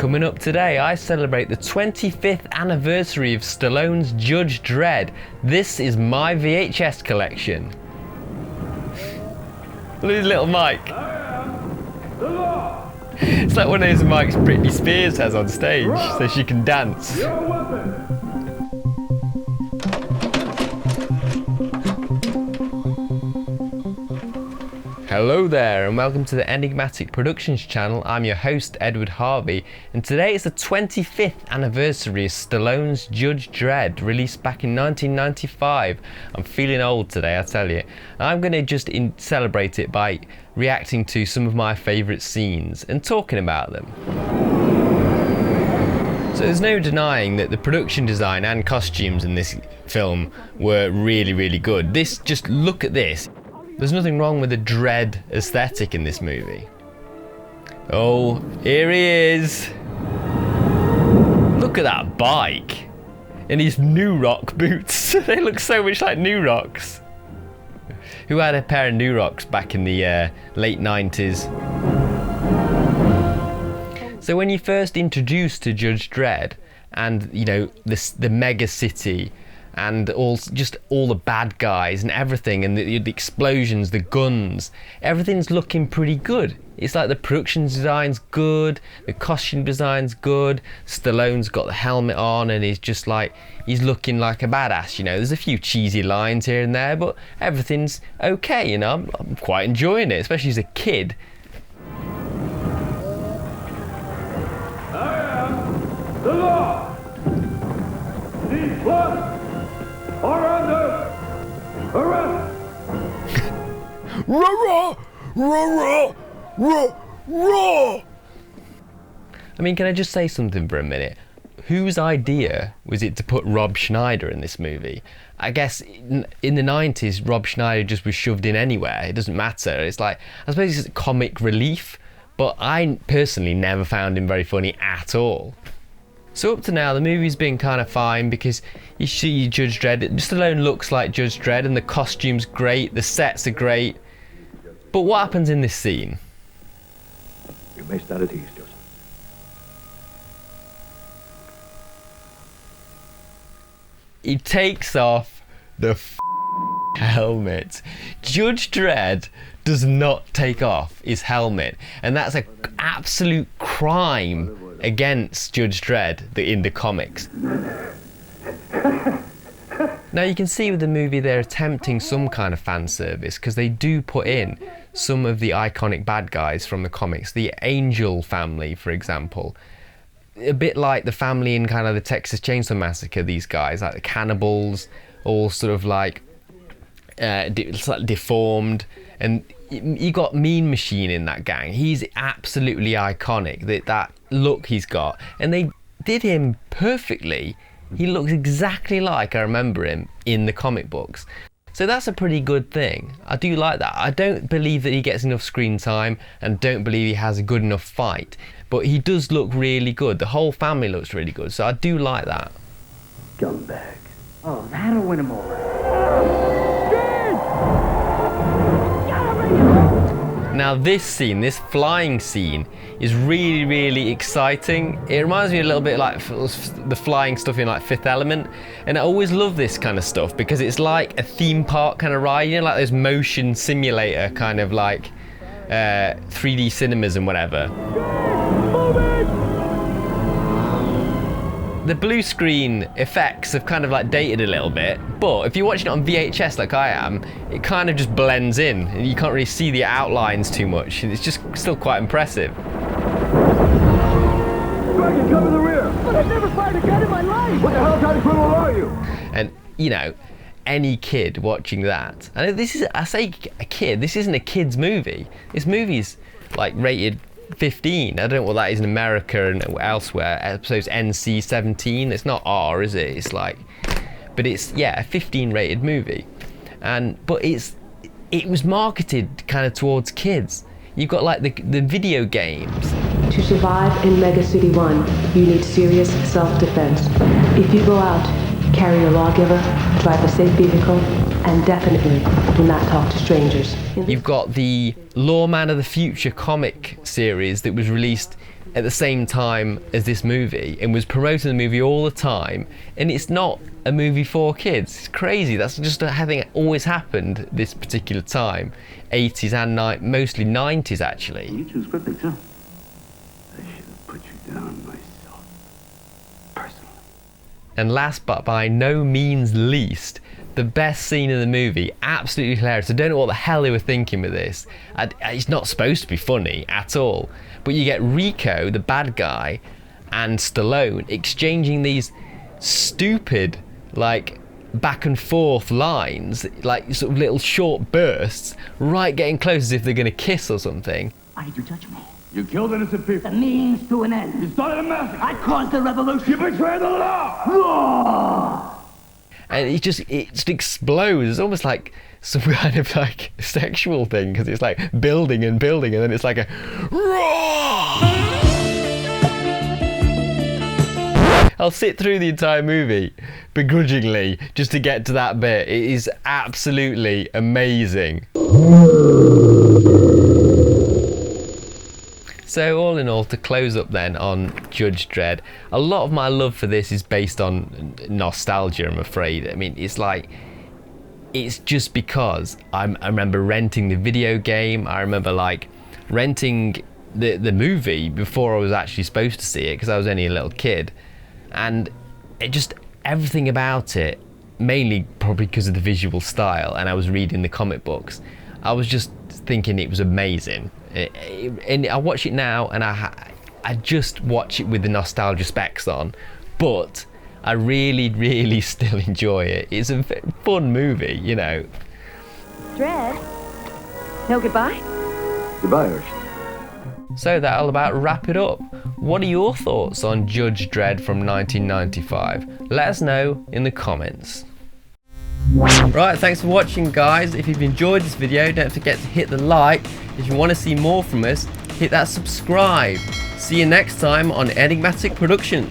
Coming up today, I celebrate the 25th anniversary of Stallone's Judge Dredd. This is my VHS collection. Look at his little mic. It's like one of those mics Britney Spears has on stage, so she can dance. Hello there and welcome to the Enigmatic Productions channel. I'm your host Edward Harvey, and today is the 25th anniversary of Stallone's Judge Dredd, released back in 1995. I'm feeling old today, I tell you. I'm going to just celebrate it by reacting to some of my favourite scenes and talking about them. So there's no denying that the production design and costumes in this film were really good. Just look at this. There's nothing wrong with the Dredd aesthetic in this movie. Oh, here he is. Look at that bike. And his New Rock boots. They look so much like New Rocks. Who had a pair of New Rocks back in the late 90s? So when you first introduced to Judge Dredd, and you know, the mega city, and all the bad guys and everything, and the explosions, the guns, everything's looking pretty good. It's like the production design's good, the costume design's good, Stallone's got the helmet on and he's looking like a badass, you know. There's a few cheesy lines here and there, but everything's okay, you know. I'm quite enjoying it, especially as a kid. I am the law. These plus are under arrest. Rah, rah, rah, rah. I mean, can I just say something for a minute? Whose idea was it to put Rob Schneider in this movie? I guess in the 90s, Rob Schneider just was shoved in anywhere. It doesn't matter. It's like, I suppose it's comic relief, but I personally never found him very funny at all. So up to now, the movie's been kind of fine because you see Judge Dredd. Stallone looks like Judge Dredd and the costume's great, the sets are great. But what happens in this scene? You may start at ease, Joseph. He takes off the helmet. Judge Dredd does not take off his helmet, and that's an absolute crime against Judge Dredd in the comics. Now you can see with the movie they're attempting some kind of fan service, because they do put in some of the iconic bad guys from the comics. The Angel family, for example. A bit like the family in kind of the Texas Chainsaw Massacre, these guys, like the cannibals, all sort of like deformed. And you got Mean Machine in that gang. He's absolutely iconic, that look he's got, and they did him perfectly. He looks exactly like I remember him in the comic books, so that's a pretty good thing. I do like that. I don't believe that he gets enough screen time, and don't believe he has a good enough fight, but he does look really good. The whole family looks really good, so I do like that. Scumbag. Oh, that'll win him over. Now this scene, this flying scene, is really exciting. It reminds me a little bit like the flying stuff in like Fifth Element, and I always love this kind of stuff because it's like a theme park kind of ride, you know, like those motion simulator kind of like 3D cinemas and whatever. The blue screen effects have kind of like dated a little bit, but if you're watching it on VHS like I am, it kind of just blends in and you can't really see the outlines too much, and it's just still quite impressive. Dragon, cover the rear. But I've never fired a gun in my life. What the hell kind of criminal are you? And you know, any kid watching that, and this is, I say a kid, this isn't a kid's movie. This movie's like rated 15. I don't know what that is in America and elsewhere. I suppose NC-17. It's not R, is it? It's like, but it's, yeah, a 15 rated movie, but it was marketed kind of towards kids. You've got like the video games. To survive in Mega City 1, you need serious self-defense. If you go out, carry a lawgiver, drive a safe vehicle, And definitely do not talk to strangers. You've got the Lawman of the Future comic series that was released at the same time as this movie and was promoting the movie all the time, and it's not a movie for kids. It's crazy. That's just I think it always happened this particular time, 80s and mostly 90s actually. You choose quickly, too. I should have put you down myself. Personally. And last but by no means least, the best scene in the movie, absolutely hilarious. I don't know what the hell they were thinking with this. It's not supposed to be funny at all. But you get Rico, the bad guy, and Stallone exchanging these stupid, like, back and forth lines, like sort of little short bursts, right getting close as if they're going to kiss or something. Why did you touch me? You killed innocent people. The means to an end. You started a massacre. I caused the revolution. You betrayed the law. And it just explodes. It's almost like some kind of like sexual thing, because it's like building and building, and then it's like a roar. I'll sit through the entire movie begrudgingly just to get to that bit. It is absolutely amazing. So all in all, to close up then on Judge Dredd, a lot of my love for this is based on nostalgia, I'm afraid. I mean, it's just because I remember renting the video game. I remember like renting the movie before I was actually supposed to see it, because I was only a little kid. And it just, everything about it, mainly probably because of the visual style, and I was reading the comic books, I was just thinking it was amazing. And I watch it now, and I just watch it with the nostalgia specs on, but I really, really still enjoy it. It's a fun movie, you know. Dredd? No goodbye? Goodbye, Ursh. So that'll about wrap it up. What are your thoughts on Judge Dredd from 1995? Let us know in the comments. Right, thanks for watching, guys. If you've enjoyed this video, don't forget to hit the like. If you want to see more from us, hit that subscribe. See you next time on Enigmatic Productions.